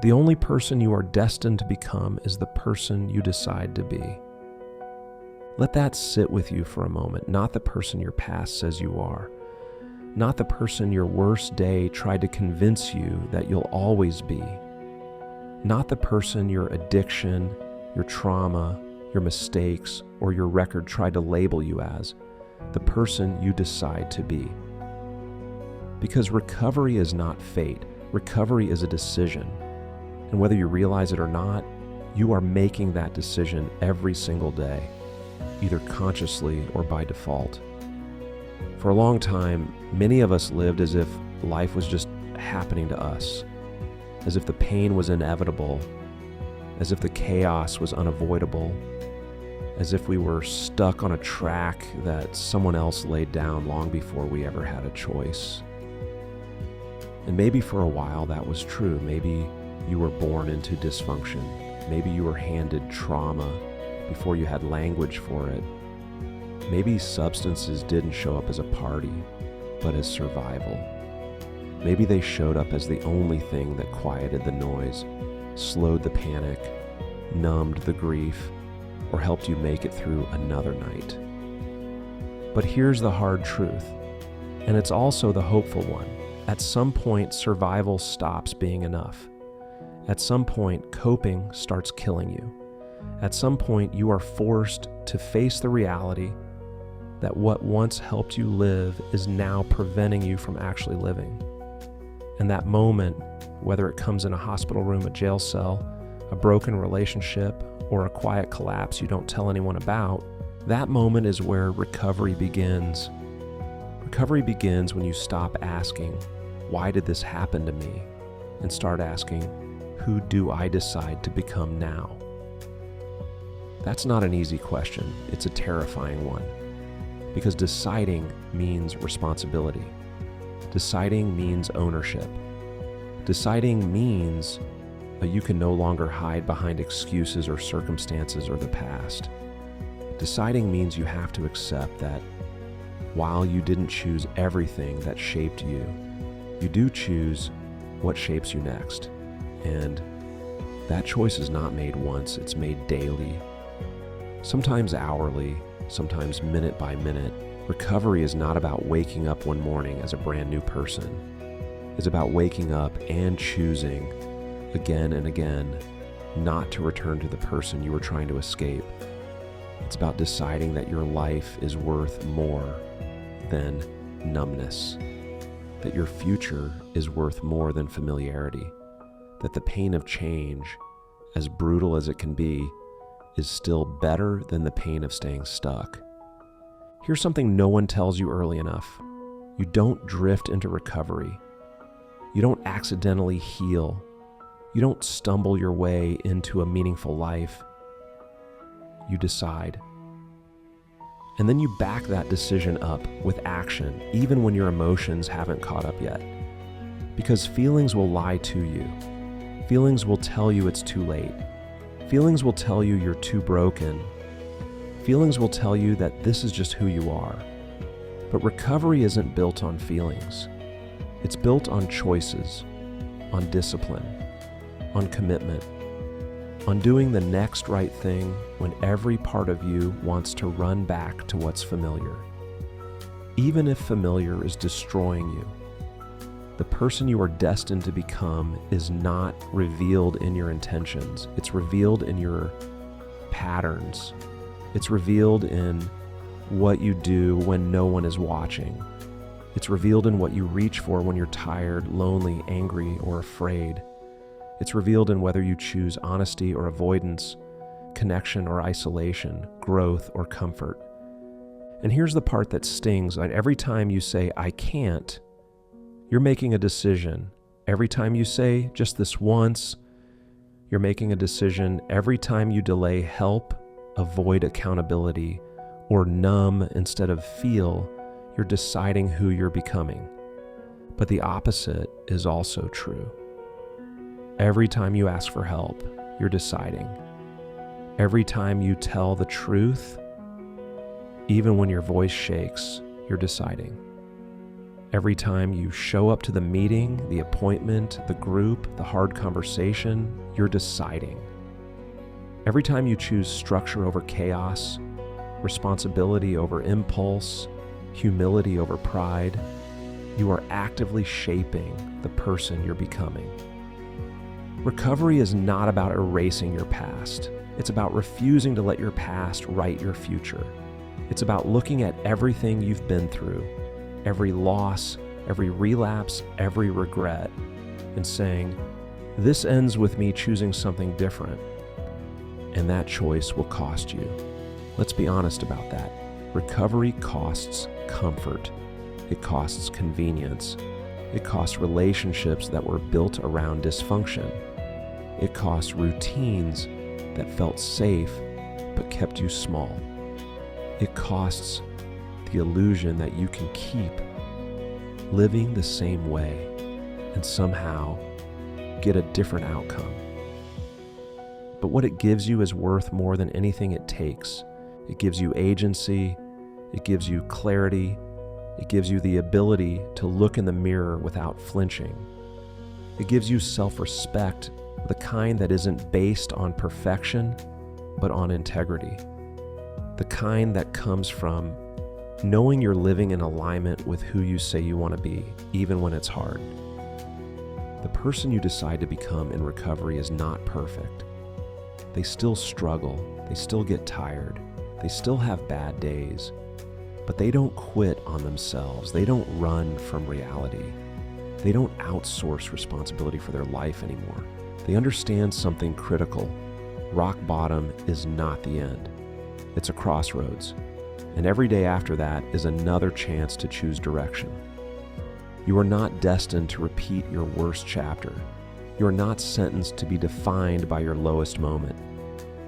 The only person you are destined to become is the person you decide to be. Let that sit with you for a moment, not the person your past says you are, not the person your worst day tried to convince you that you'll always be, not the person your addiction, your trauma, your mistakes, or your record tried to label you as, the person you decide to be. Because recovery is not fate, recovery is a decision. And whether you realize it or not, you are making that decision every single day, either consciously or by default. For a long time, many of us lived as if life was just happening to us, as if the pain was inevitable, as if the chaos was unavoidable, as if we were stuck on a track that someone else laid down long before we ever had a choice. And maybe for a while that was true. Maybe you were born into dysfunction. Maybe you were handed trauma before you had language for it. Maybe substances didn't show up as a party, but as survival. Maybe they showed up as the only thing that quieted the noise, slowed the panic, numbed the grief, or helped you make it through another night. But here's the hard truth, and it's also the hopeful one. At some point, survival stops being enough. At some point, coping starts killing you. At some point, you are forced to face the reality that what once helped you live is now preventing you from actually living. And that moment, whether it comes in a hospital room, a jail cell, a broken relationship, or a quiet collapse you don't tell anyone about, that moment is where recovery begins. Recovery begins when you stop asking, "Why did this happen to me?" and start asking, "Who do I decide to become now?" That's not an easy question. It's a terrifying one. Because deciding means responsibility. Deciding means ownership. Deciding means that you can no longer hide behind excuses or circumstances or the past. Deciding means you have to accept that while you didn't choose everything that shaped you, you do choose what shapes you next. And that choice is not made once, it's made daily, sometimes hourly, sometimes minute by minute. Recovery is not about waking up one morning as a brand new person. It's about waking up and choosing again and again not to return to the person you were trying to escape. It's about deciding that your life is worth more than numbness, that your future is worth more than familiarity, that the pain of change, as brutal as it can be, is still better than the pain of staying stuck. Here's something no one tells you early enough. You don't drift into recovery. You don't accidentally heal. You don't stumble your way into a meaningful life. You decide. And then you back that decision up with action, even when your emotions haven't caught up yet. Because feelings will lie to you. Feelings will tell you it's too late. Feelings will tell you you're too broken. Feelings will tell you that this is just who you are. But recovery isn't built on feelings. It's built on choices, on discipline, on commitment, on doing the next right thing when every part of you wants to run back to what's familiar. Even if familiar is destroying you, the person you are destined to become is not revealed in your intentions. It's revealed in your patterns. It's revealed in what you do when no one is watching. It's revealed in what you reach for when you're tired, lonely, angry, or afraid. It's revealed in whether you choose honesty or avoidance, connection or isolation, growth or comfort. And here's the part that stings. Every time you say, "I can't," you're making a decision. Every time you say, "just this once," you're making a decision. Every time you delay help, avoid accountability, or numb instead of feel, you're deciding who you're becoming. But the opposite is also true. Every time you ask for help, you're deciding. Every time you tell the truth, even when your voice shakes, you're deciding. Every time you show up to the meeting, the appointment, the group, the hard conversation, you're deciding. Every time you choose structure over chaos, responsibility over impulse, humility over pride, you are actively shaping the person you're becoming. Recovery is not about erasing your past. It's about refusing to let your past write your future. It's about looking at everything you've been through, every loss, every relapse, every regret, and saying, this ends with me choosing something different. And that choice will cost you. Let's be honest about that. Recovery costs comfort. It costs convenience. It costs relationships that were built around dysfunction. It costs routines that felt safe but kept you small. It costs the illusion that you can keep living the same way and somehow get a different outcome. But what it gives you is worth more than anything it takes. It gives you agency. It gives you clarity. It gives you the ability to look in the mirror without flinching. It gives you self-respect, the kind that isn't based on perfection, but on integrity. The kind that comes from knowing you're living in alignment with who you say you want to be, even when it's hard. The person you decide to become in recovery is not perfect. They still struggle. They still get tired. They still have bad days. But they don't quit on themselves. They don't run from reality. They don't outsource responsibility for their life anymore. They understand something critical. Rock bottom is not the end. It's a crossroads. And every day after that is another chance to choose direction. You are not destined to repeat your worst chapter. You are not sentenced to be defined by your lowest moment.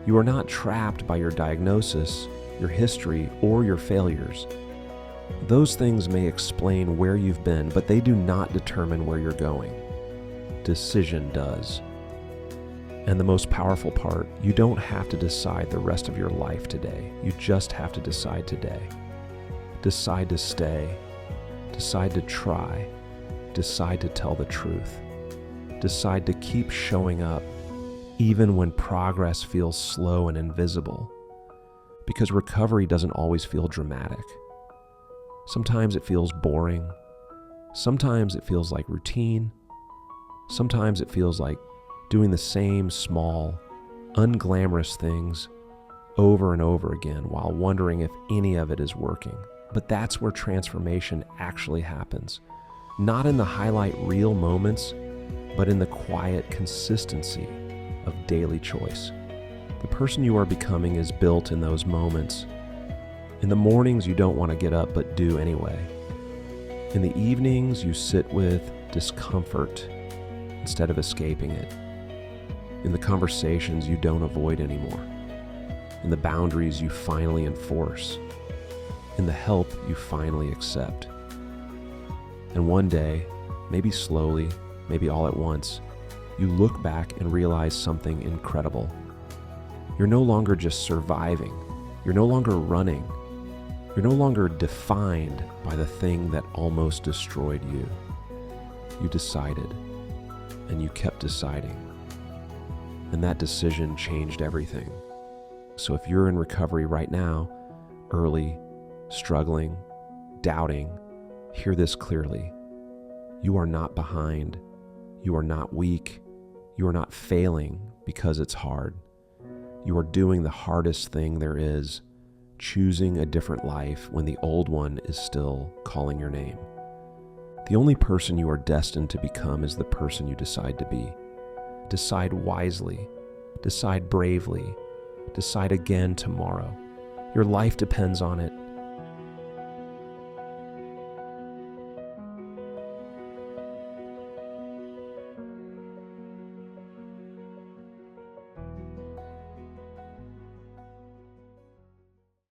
You are not trapped by your diagnosis, your history, or your failures. Those things may explain where you've been, but they do not determine where you're going. Decision does. And the most powerful part, you don't have to decide the rest of your life today. You just have to decide today. Decide to stay. Decide to try. Decide to tell the truth. Decide to keep showing up, even when progress feels slow and invisible. Because recovery doesn't always feel dramatic. Sometimes it feels boring. Sometimes it feels like routine. Sometimes it feels like doing the same small, unglamorous things over and over again while wondering if any of it is working. But that's where transformation actually happens. Not in the highlight reel moments, but in the quiet consistency of daily choice. The person you are becoming is built in those moments. In the mornings, you don't want to get up but do anyway. In the evenings, you sit with discomfort instead of escaping it. In the conversations you don't avoid anymore. In the boundaries you finally enforce. In the help you finally accept. And one day, maybe slowly, maybe all at once, you look back and realize something incredible. You're no longer just surviving. You're no longer running. You're no longer defined by the thing that almost destroyed you. You decided, and you kept deciding. And that decision changed everything. So if you're in recovery right now, early, struggling, doubting, hear this clearly. You are not behind. You are not weak. You are not failing because it's hard. You are doing the hardest thing there is, choosing a different life when the old one is still calling your name. The only person you are destined to become is the person you decide to be. Decide wisely. Decide bravely. Decide again tomorrow. Your life depends on it.